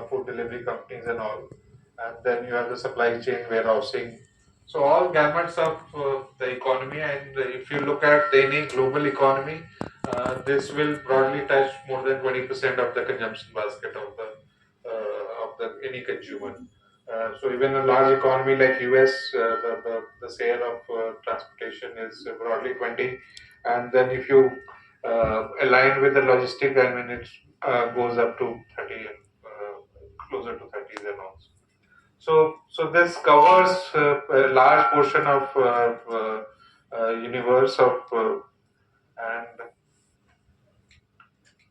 food delivery companies and all. And then you have the supply chain, warehousing. So all gamuts of the economy. And if you look at any global economy, this will broadly touch more than 20% of the consumption basket of the any consumer. So even a large economy like US, the share of transportation is broadly 20, and then if you align with the logistic, I mean it goes up to 30, closer to 30 then also. So this covers a large portion of universe of and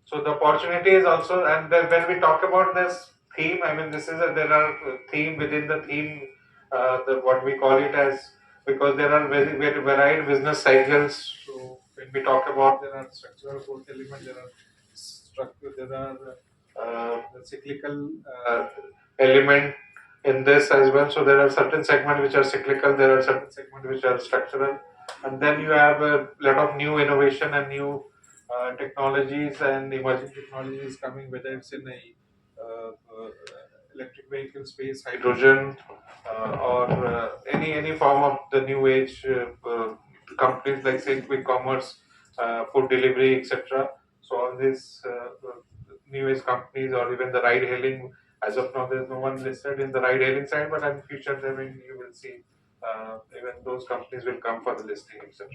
so the opportunity is also, and then when we talk about this theme, I mean, there are theme within the theme, the what we call it as, because there are very very varied business cycles. So when we talk about, there are structural growth elements, there are the cyclical element in this as well. So there are certain segments which are cyclical, there are certain segments which are structural, and then you have a lot of new innovation and new technologies and emerging technologies coming, whether it's in a electric vehicle space, hydrogen, or any form of the new age companies like say quick commerce, food delivery, etc. So all these new age companies, or even the ride hailing. As of now, there's no one listed in the ride hailing side, but in future, I mean, you will see even those companies will come for the listing, etc.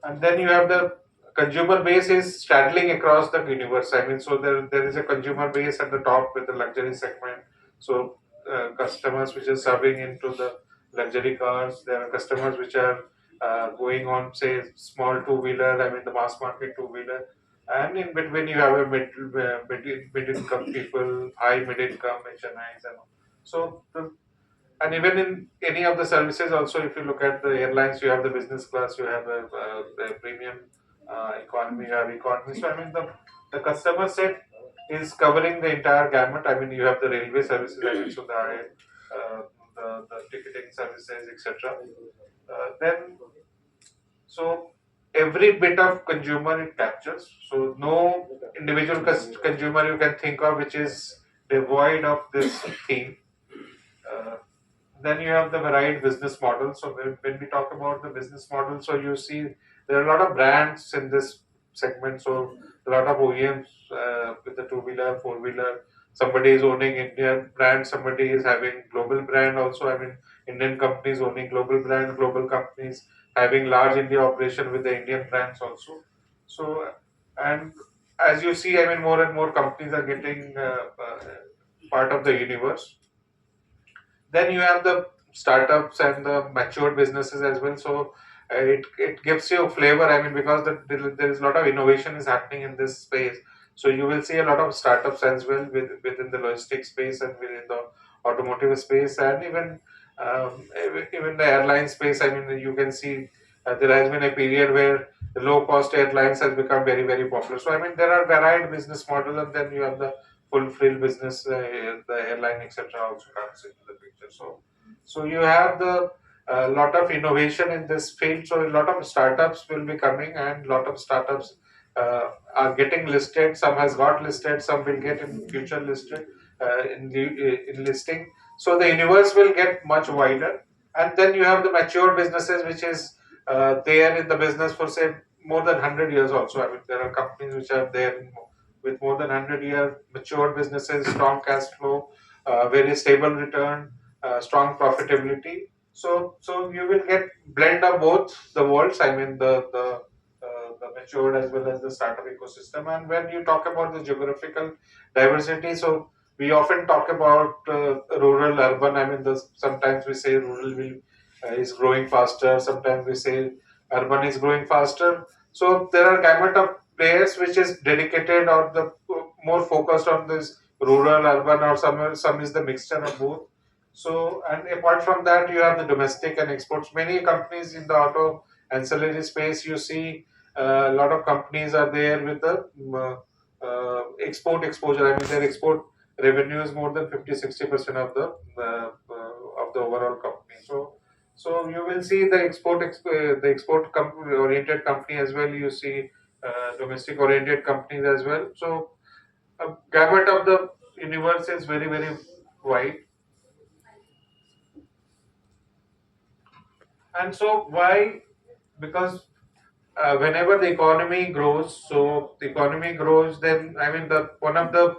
And then you have the consumer base is straddling across the universe. I mean, so there is a consumer base at the top with the luxury segment. So customers which are serving into the luxury cars. There are customers which are going on, say, small two wheeler. I mean, the mass market two wheeler. And in between, you have a mid income people, high mid income HNIs, and all. So and even in any of the services, also, if you look at the airlines, you have the business class, you have the premium economy, you have economy. So, I mean, the customer set is covering the entire gamut. I mean, you have the railway services, I mean, so the ticketing services, etc. Then, so every bit of consumer it captures. So, no individual consumer you can think of which is devoid of this theme. Uh, then you have the varied business model. So when we talk about the business model, so you see there are a lot of brands in this segment. So a lot of OEMs with the two wheeler, four wheeler. Somebody is owning Indian brand. Somebody is having global brand also. I mean, Indian companies owning global brand, global companies having large India operation with the Indian brands also. So and as you see, I mean, more and more companies are getting part of the universe. Then you have the startups and the matured businesses as well. So it gives you a flavor. I mean, because there is a lot of innovation is happening in this space. So you will see a lot of startups as well within the logistics space and within the automotive space, and even the airline space. I mean, you can see there has been a period where the low cost airlines has become very very popular. So I mean, there are varied business models, and then you have the full frill business, the airline, etc. also comes into the picture. So you have the lot of innovation in this field. So a lot of startups will be coming, and lot of startups are getting listed. Some has got listed, some will get in future listed in listing. So the universe will get much wider, and then you have the mature businesses, which is there in the business for say more than 100 years also. I mean, there are companies which are there with more than 100-year matured businesses, strong cash flow, very stable return, strong profitability. So you will get blend of both the worlds. I mean, the matured as well as the startup ecosystem. And when you talk about the geographical diversity, so we often talk about rural, urban. I mean, sometimes we say rural is growing faster. Sometimes we say urban is growing faster. So there are gamut of players which is dedicated or the more focused on this rural, urban, or some is the mixture of both. So and apart from that, you have the domestic and exports. Many companies in the auto ancillary space, you see a lot of companies are there with the export exposure. I mean, their export revenue is more than 50-60% of the overall company. So you will see the the export company oriented company as well. You see domestic oriented companies as well. So gamut of the universe is very, very wide. And so why? Because whenever the economy grows, so the economy grows, then I mean the one of the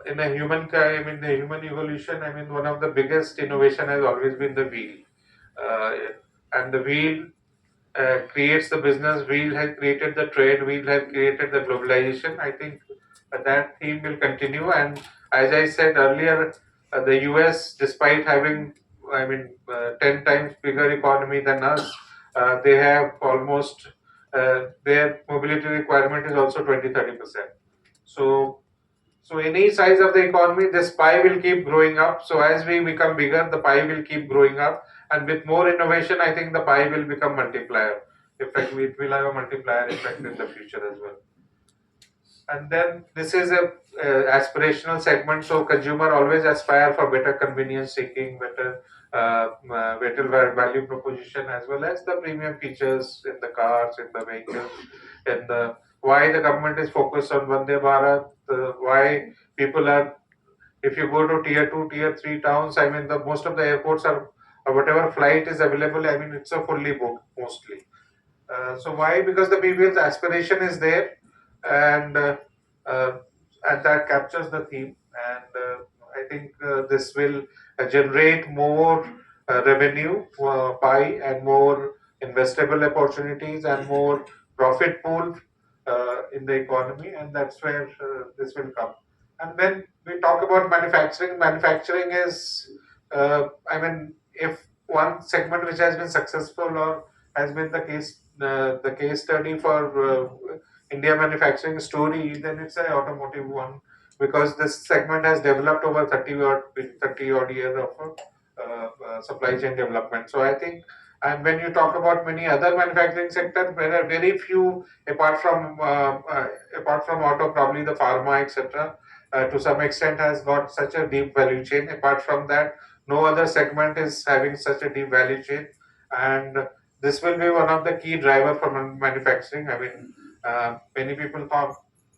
in a human I mean the human evolution, I mean one of the biggest innovation has always been the wheel, uh, and the wheel creates the business. Wheel has created the trade. Wheel has created the globalization. I think that theme will continue. And as I said earlier, the US, despite having, I mean, 10 times bigger economy than us, they have almost their mobility requirement is also 20-30%. So so any size of the economy, this pie will keep growing up. So as we become bigger, the pie will keep growing up, and with more innovation, I think the pie will become multiplier. In fact, it will have a multiplier effect in the future as well. And then this is a aspirational segment. So consumer always aspire for better convenience seeking, better value proposition, as well as the premium features in the cars, in the vehicles, and the why the government is focused on Vande Bharat, why people are, if you go to tier 2, tier 3 towns, I mean the most of the airports are, or whatever flight is available, I mean it's a fully booked mostly. So why? Because the people's aspiration is there, and uh, and that captures the theme. And I think this will generate more revenue pie and more investable opportunities and more profit pool in the economy, and that's where this will come. And when we talk about manufacturing, manufacturing is, I mean, if one segment which has been successful or has been the case study for India manufacturing story, then it's an automotive one, because this segment has developed over 30 odd years of supply chain development. So I think, and when you talk about many other manufacturing sectors, there are very few apart from auto, probably the pharma, etc. To some extent has got such a deep value chain. Apart from that, no other segment is having such a deep value chain, and this will be one of the key driver for manufacturing. I mean, many people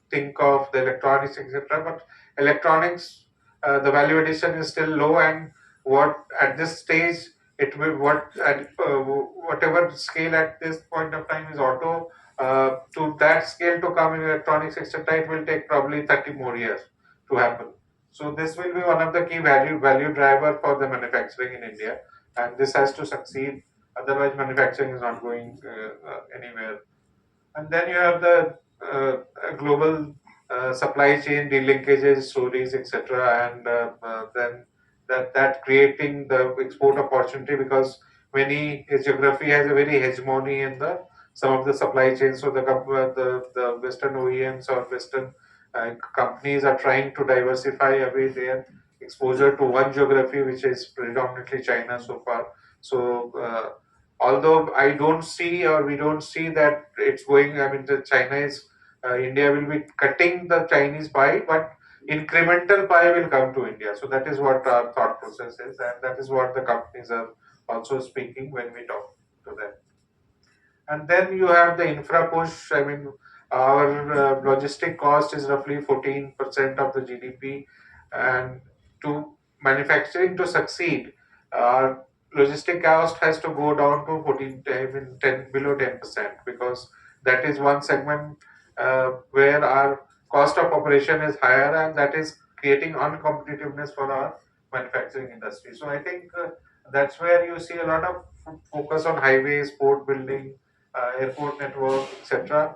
think of the electronics, etc., but electronics, the value addition is still low, and what at this stage it will what at whatever scale at this point of time is auto. To that scale to come in electronics, etc., it will take probably 30 more years to happen. So this will be one of the key value driver for the manufacturing in India, and this has to succeed. Otherwise, manufacturing is not going anywhere. And then you have the global supply chain delinkages, stories, etc., and then that creating the export opportunity, because many geography has a very hegemony in the some of the supply chains. So the Western OEMs or Western companies are trying to diversify away their exposure to one geography, which is predominantly China so far. So although I don't see, or we don't see that it's going, I mean, the China is, India will be cutting the Chinese pie, but incremental pie will come to India. So that is what our thought process is, and that is what the companies are also speaking when we talk to them. And then you have the infra push. I mean, our logistic cost is roughly 14% of the GDP, and to manufacturing to succeed, our logistic cost has to go down to 14, I mean 10, below 10%, because that is one segment where our cost of operation is higher, and that is creating uncompetitiveness for our manufacturing industry. So I think that's where you see a lot of focus on highways, port building, airport network, etc.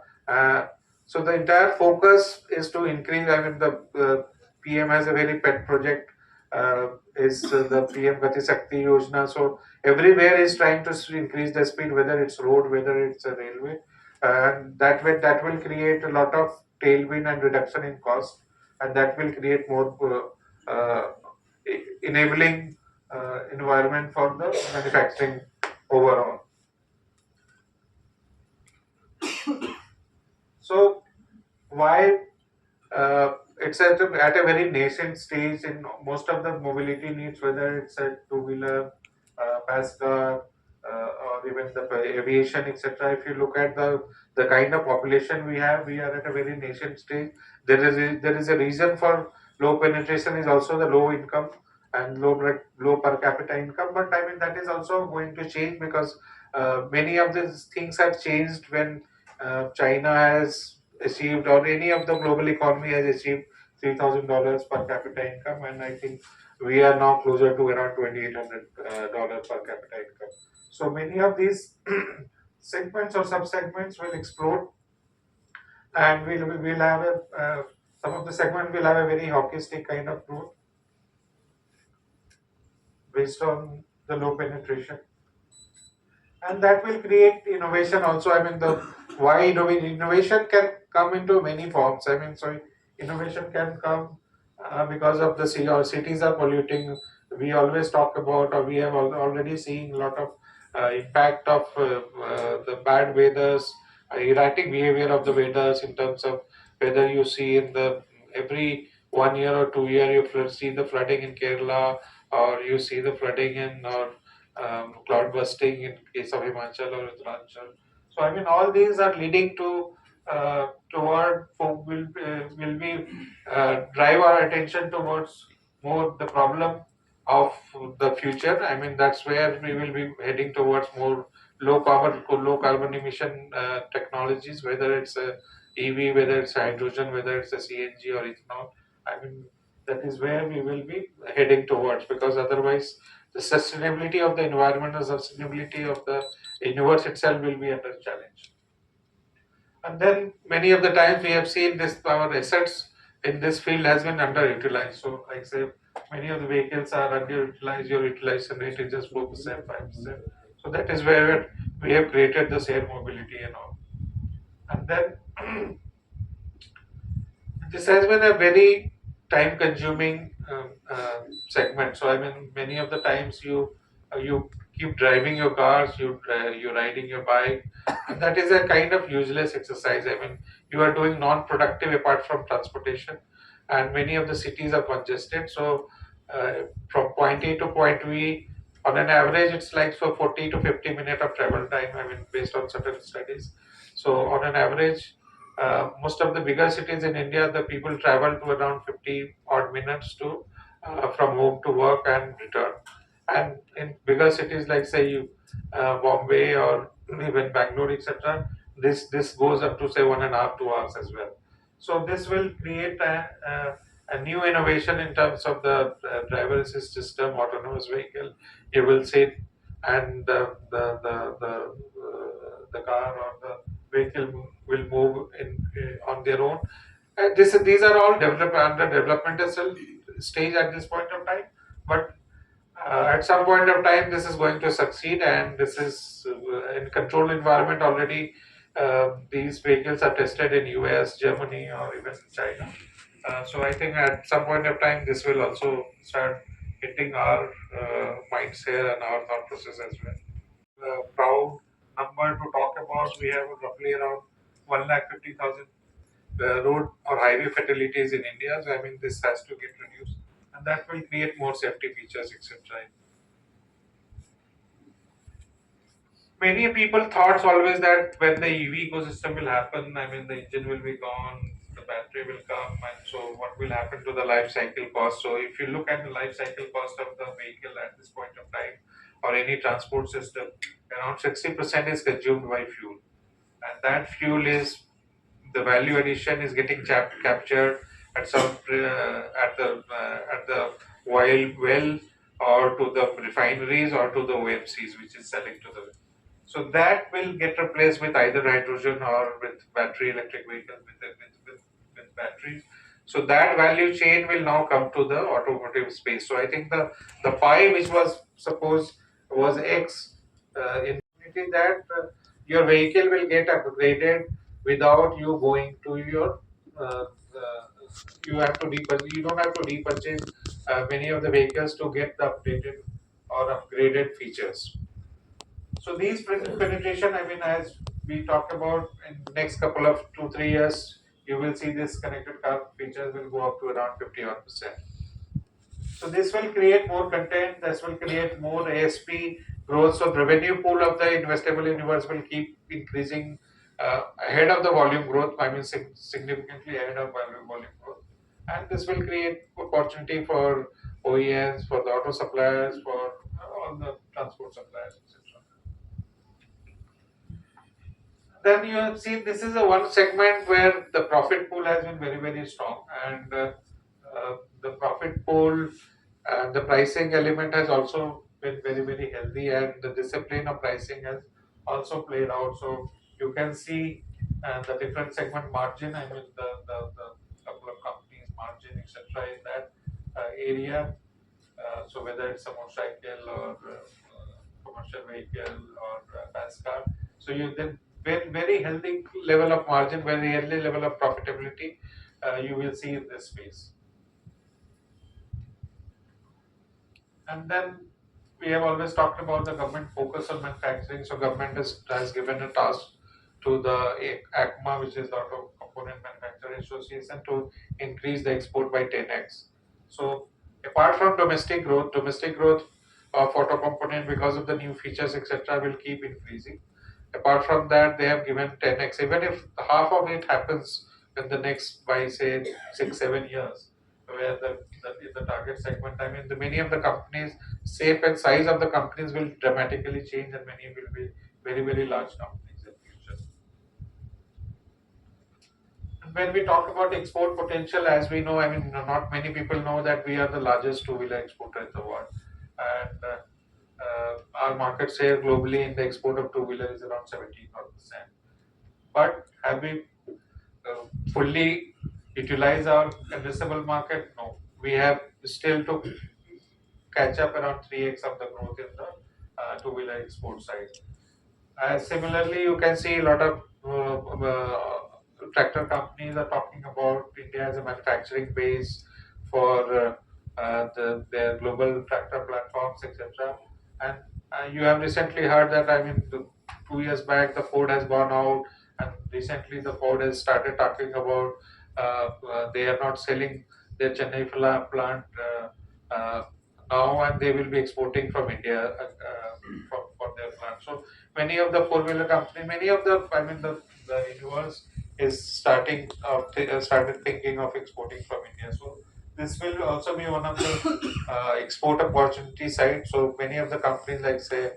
So the entire focus is to increase. I mean, the PM has a very pet project. Is the PM Gati Shakti Yojana. So everywhere is trying to increase the speed, whether it's road, whether it's a railway, and that way that will create a lot of tailwind and reduction in cost, and that will create more enabling environment for the manufacturing overall. So why it's at a very nascent stage in most of the mobility needs, whether it's a two-wheeler, pass car, or even the aviation, etc. If you look at the kind of population we have, we are at a very nascent stage. There is a reason for low penetration is also the low income and low per capita income. But I mean that is also going to change because many of these things have changed when China has achieved, or any of the global economy has achieved $3,000 per capita income, and I think we are now closer to around $2,800 per capita income. So many of these segments or sub-segments will explode, and we'll have a some of the segment will have a very hockey stick kind of growth based on the low penetration, and that will create innovation also. I mean, the why innovation can come into many forms. I mean, so innovation can come because of the city, or cities are polluting. We always talk about, or we have already seen a lot of impact of the bad weathers, erratic behavior of the weathers in terms of whether you see in the every 1 year or 2 year you see the flooding in Kerala, or you see the flooding in, or cloud busting in case of Himachal or Uttarakhand. So I mean, all these are leading to toward will be drive our attention towards more the problem of the future. I mean, that's where we will be heading towards more low carbon emission technologies, whether it's a EV, whether it's hydrogen, whether it's a CNG or ethanol. I mean, that is where we will be heading towards, because otherwise the sustainability of the environment, the sustainability of the universe itself will be under challenge. And then many of the times we have seen this, our assets in this field has been underutilized. So like say many of the vehicles are underutilized, your utilization rate is just 4%, 5%. So that is where we have created the shared mobility and all. And then this has been a very time consuming segment. So I mean, many of the times you keep driving your cars, you're riding your bike, and that is a kind of useless exercise. I mean, you are doing non-productive apart from transportation, and many of the cities are congested. So from point A to point B, on an average, it's like so 40 to 50 minutes of travel time. I mean, based on certain studies. So on an average, most of the bigger cities in India, the people travel to around 50 odd minutes to from home to work and return. And in bigger cities like say you, Bombay or even Bangalore, etc., this goes up to say 1.5 2 hours as well. So this will create a new innovation in terms of the driver assist system, autonomous vehicle. You will sit, and the car or the vehicle will move in on their own. These are all under developmental stage at this point of time, but at some point of time this is going to succeed, and this is in controlled environment already. These vehicles are tested in US, Germany, or even China. So I think at some point of time this will also start hitting our minds here and our thought process as well. Proud number to talk about. We have roughly around 1,50,000 road or highway fatalities in India. So I mean, this has to get reduced, and that will create more safety features, etc. Many people thoughts always that when the EV ecosystem will happen, I mean, the engine will be gone, the battery will come, and so what will happen to the life cycle cost? So if you look at the life cycle cost of the vehicle at this point of time, or any transport system, around 60% is consumed by fuel, and that fuel is the value addition is getting captured at some at the well, or to the refineries, or to the OMCs, which is selling to the. So that will get replaced with either hydrogen or with battery electric vehicles with batteries. So that value chain will now come to the automotive space. So I think the pie which was supposed was X in reality, that your vehicle will get upgraded without you going to your uh, uh, you have to you don't have to repurchase many of the vehicles to get the updated or upgraded features. So these penetration, I mean, as we talked about, in next couple of 2 3 years, you will see this connected car features will go up to around 50%. So this will create more content. This will create more ASP growth. So revenue pool of the investable universe will keep increasing ahead of the volume growth. I mean, significantly ahead of volume growth. and this will create opportunity for OEMs, for the auto suppliers, for all the transport suppliers, etc. Then you have seen this is a one segment where the profit pool has been very strong, and the profit pool and the pricing element has also been very healthy, and the discipline of pricing has also played out. So you can see the different segment margin. I mean the couple of companies margin etc. in that area. So whether it's a motorcycle or commercial vehicle or pass car, so you then very healthy level of margin, very healthy level of profitability you will see in this space. And then we have always talked about the government focus on manufacturing. So government has given a task to the ACMA, which is the Auto Component Manufacturer Association, to increase the export by 10x. So apart from domestic growth of auto component because of the new features etc. will keep increasing. Apart from that, they have given 10x. Even if half of it happens in the next by say 6 7 years, where in the target segment, I mean, many of the companies, shape and size of the companies will dramatically change, and many will be very large companies in future. And when we talk about export potential, as we know, I mean, not many people know that we are the largest two-wheeler exporter in the world, and our market share globally in the export of two-wheeler is around 17%. But have we fully utilize our addressable market? No, we have still to catch up around 3x of the growth in the two-wheeler export side. Similarly, you can see a lot of tractor companies are talking about India as a manufacturing base for their global tractor platforms, etc. And you have recently heard that, I mean, 2 years back, the Ford has gone out, and recently the Ford has started talking about they are not selling their Chennai plant uh, now, and they will be exporting from India for their plant. So many of the four-wheeler company, many of the, I mean, the universe is started thinking of exporting from India. So this will also be one of the export opportunity side. So many of the companies, like say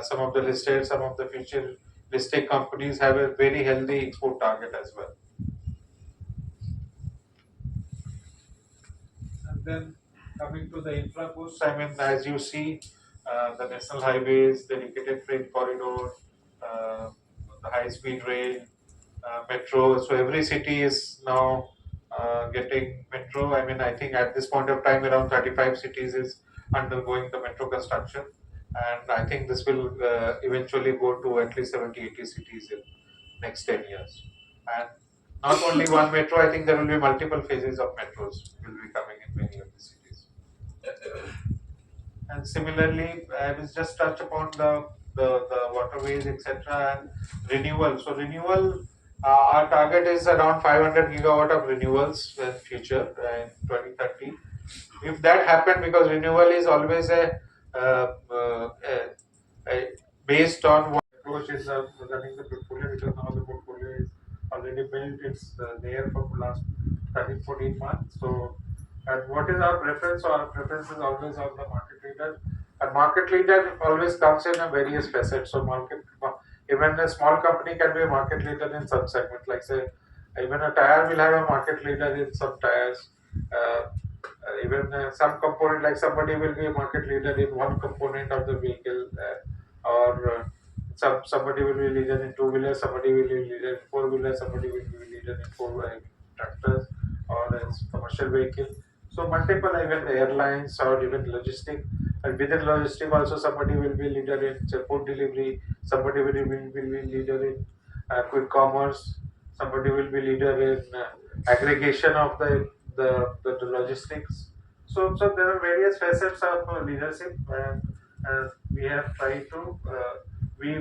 some of the listed, some of the future listed companies have a very healthy export target as well. And then coming to the infra push, I mean, as you see, the national highways, dedicated freight corridor, the high-speed rail, metro. So every city is now getting metro. I mean, I think at this point of time, around 35 cities is undergoing the metro construction, and I think this will eventually go to at least 70, 80 cities in next 10 years. And not only one metro, I think there will be multiple phases of metros will be coming in many of the cities. And similarly, I will just touch upon the waterways, etc. and renewal. So renewal, our target is around 500 gigawatt of renewals in future in 2030. If that happen, because renewal is always a based on what approach is running the portfolio, because now the portfolio is already built. It's there for the last 13, 14 months. So, and what is our preference? So our preference is always on the market leader. And market leader always comes in a various facets. So even a small company can be a market leader in some segment. Like say, even a tire will have a market leader in some tires. Even some component, like somebody will be a market leader in one component of the vehicle, or somebody will be leader in two wheelers, somebody will be leader in four wheelers, somebody will be leader in tractors or as commercial vehicle. So multiple, even the airlines or even logistic, and within logistic also somebody will be leader in say, food delivery, somebody will be leader in quick commerce, somebody will be leader in aggregation of the logistics. So there are various facets of leadership, and we have tried to be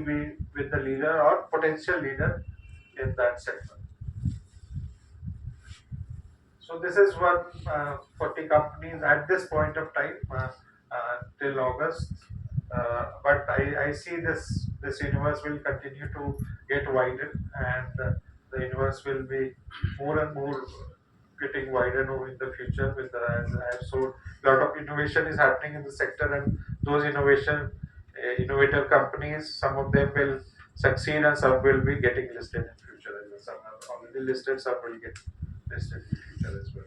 with the leader or potential leader in that sector. So this is one 40 companies at this point of time till August. But I see this universe will continue to get widened, and the universe will be more and more getting widened over in the future with the, as I have so lot of innovation is happening in the sector, and those innovator companies, some of them will succeed and some will be getting listed in future as well. Some are already listed, some will get listed in future as well.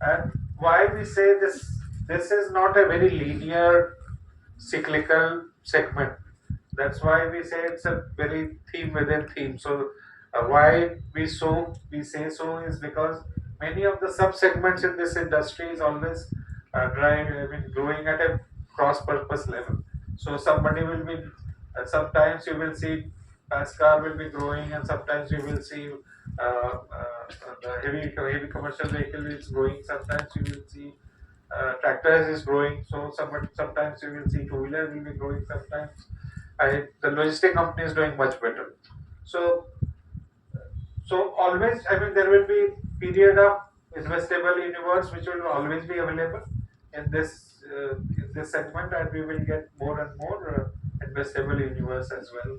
And why we say this is not a very linear cyclical segment. That's why we say it's a very theme within theme. So why we say so is because many of the sub segments in this industry is always growing at a cross purpose level. So somebody will be sometimes you will see car will be growing, and sometimes you will see the heavy commercial vehicle is growing. Sometimes you will see tractors is growing. So sometimes you will see two wheeler will be growing. Sometimes the logistic company is doing much better. So always, I mean, there will be period of investable universe which will always be available in this segment, and we will get more and more investable universe as well.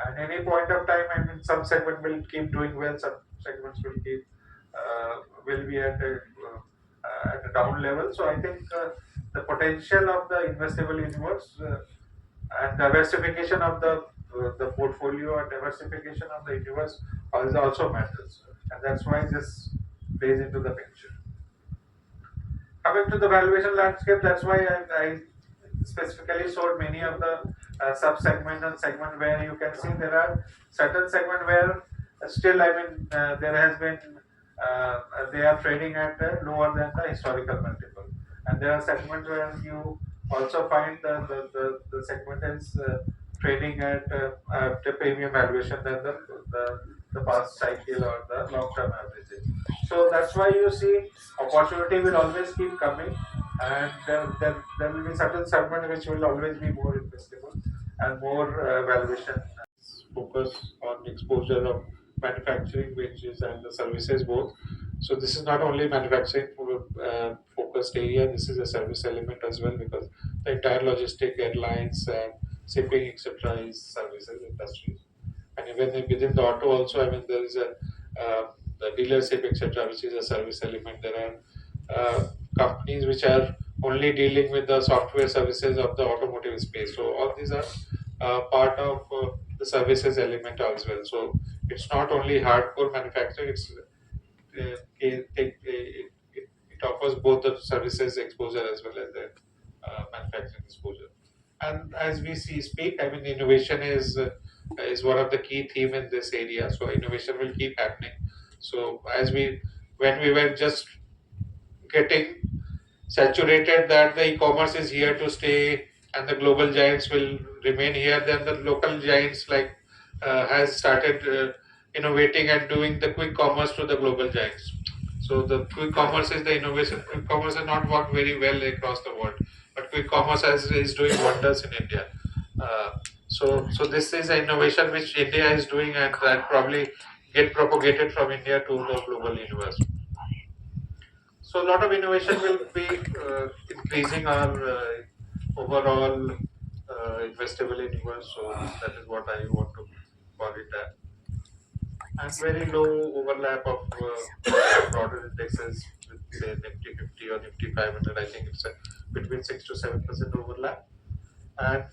And any point of time, I mean, some segment will keep doing well, some segments will be at a down level. So I think the potential of the investable universe and diversification of the portfolio and diversification of the universe also matters, and that's why this plays into the picture. Coming to the valuation landscape, that's why I specifically showed many of the sub segment and segment where you can see there are certain segment where still, I mean, there has been they are trading at lower than the historical multiple, and there are segments where you also find the segment is trading at a premium valuation than the past cycle or the long term averages. So that's why you see opportunity will always keep coming, and there will be certain segment which will always be more investable and more valuation focus on exposure of manufacturing, wages, and the services both. So this is not only manufacturing focused area. This is a service element as well, because the entire logistic, airlines, and shipping, etc., is services industry. And even within the auto also, I mean, there is a the dealership, etc., which is a service element. There are companies which are only dealing with the software services of the automotive space. So all these are part of the services element as well. So it's not only hardcore manufacturing. It offers both the services exposure as well as the manufacturing exposure. And as we speak, I mean, innovation is one of the key theme in this area. So innovation will keep happening. So when we were just getting saturated that the e-commerce is here to stay and the global giants will remain here, then the local giants like has started innovating and doing the quick commerce to the global giants. So the quick commerce is the innovation. Quick commerce has not worked very well across the world, but quick commerce is doing wonders in India. So this is an innovation which India is doing, and that probably get propagated from India to the global universe. So a lot of innovation will be increasing our overall investable universe. So that is what I want to call it that. And very low overlap of broader indexes with say Nifty 50 or Nifty 500. I think it's between 6 to 7% overlap. And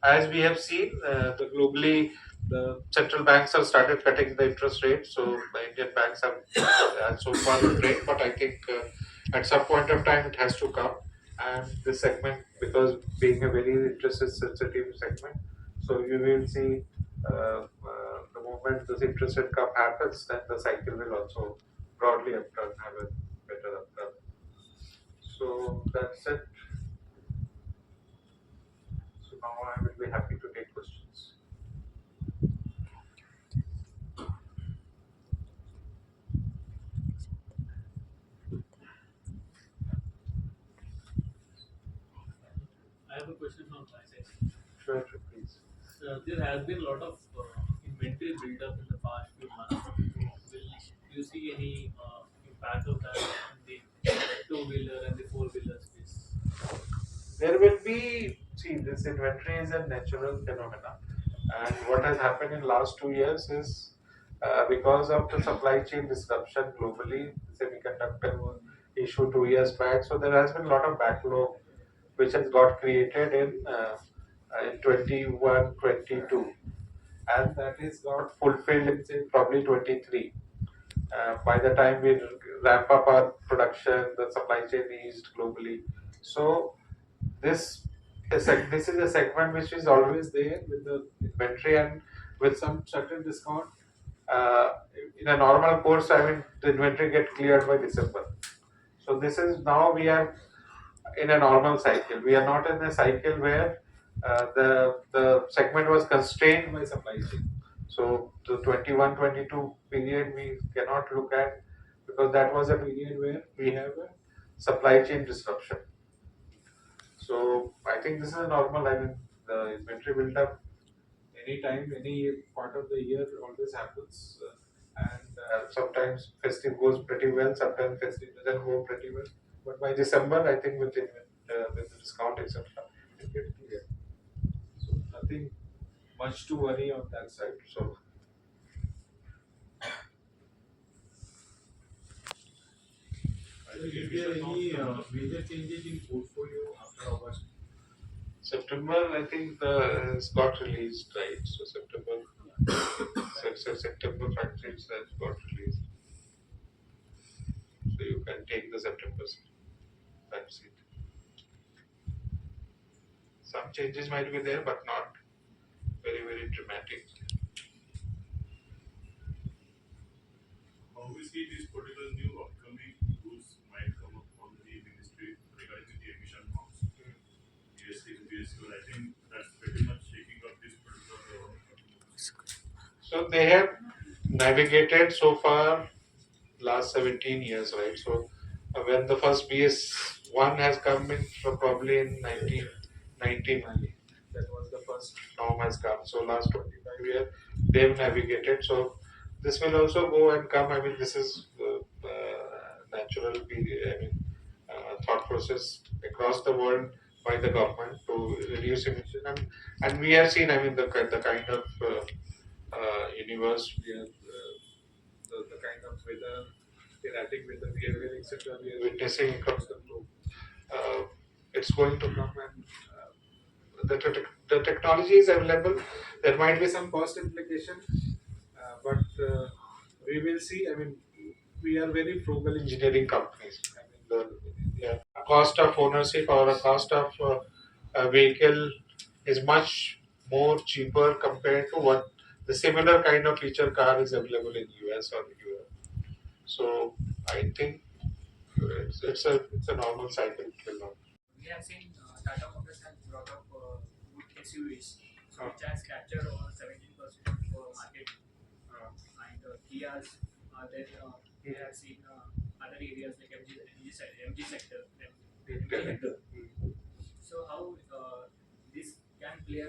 as we have seen, the globally, the central banks have started cutting the interest rate. So the Indian banks have so far refrained, but I think at some point of time it has to come. And this segment, because being a very interest sensitive segment, so you will see the moment this interest rate cut happens, then the cycle will also broadly upturn, have a better upturn. So that's it. So now I will be happy to take questions. I have a question from my side. Sure, sure, please. There has been a lot of inventory build-up in the past few months. Will you see any impact of that in the two-wheeler and the four-wheeler space? There will be, see, this inventory is a natural phenomena. And what has happened in last 2 years is because of the supply chain disruption globally. Semiconductor was issued 2 years back, so there has been a lot of backlog which has got created in 21, 22, and that is got fulfilled in say, probably 23. By the time we ramp up our production, the supply chain eased globally. So this is a segment which is always there with the inventory and with some certain discount. Uh, in a normal course, I mean, the inventory get cleared by December. So this is now we are in a normal cycle. We are not in a cycle where the segment was constrained by supply chain. So the 21-22 period we cannot look at because that was a period where we have a supply chain disruption. So I think this is a normal. I mean, the inventory build up anytime, any part of the year always happens. And sometimes festive goes pretty well, sometimes festive doesn't go pretty well. But by December, I think with the discount, etc., it gets clear. So nothing much to worry on that side. So Is there any major changes in portfolio after August? September, I think the has got released, right? So September factories has got released. So you can take the September vaccine. Some changes might be there, but not very dramatic. How we see this particular new upcoming rules might come up from the ministry regarding the emission norms? BS6, BS7, I think that's pretty much shaking up this particular. So they have navigated so far last 17 years, right? So when the first BS1 has come in from probably in 1999, that was the first norm has come. So last 25 years they've navigated. So this will also go and come. I mean, this is natural period. I mean, thought process across the world by the government to reduce emission, and we have seen. I mean, the kind of universe we are, the kind of weather, erratic weather behavior, etc. we are witnessing across the globe. Uh, it's going to come and the technology is available. There might be some cost implication, but we will see. I mean, we are very frugal engineering companies. I mean, yeah, cost of ownership or a cost of a vehicle is much more cheaper compared to what the similar kind of feature car is available in US or Europe. So I think it's a normal cycle till now. We have seen Tata Motors has brought up good SUVs, so which has captured over 17% of market, and Kia's. Then we have seen other areas like MG sector. Correct. So how this can play in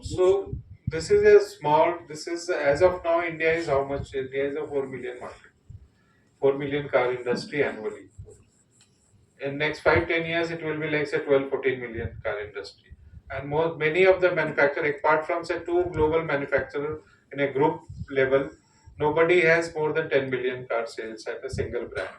So this is a small. This is as of now. India is how much? India is a 4 million market. 4 million car industry annually. In next 5-10 years, it will be like say 12-14 million car industry. And many of the manufacturers, apart from say two global manufacturers in a group level, nobody has more than 10 million car sales at a single brand.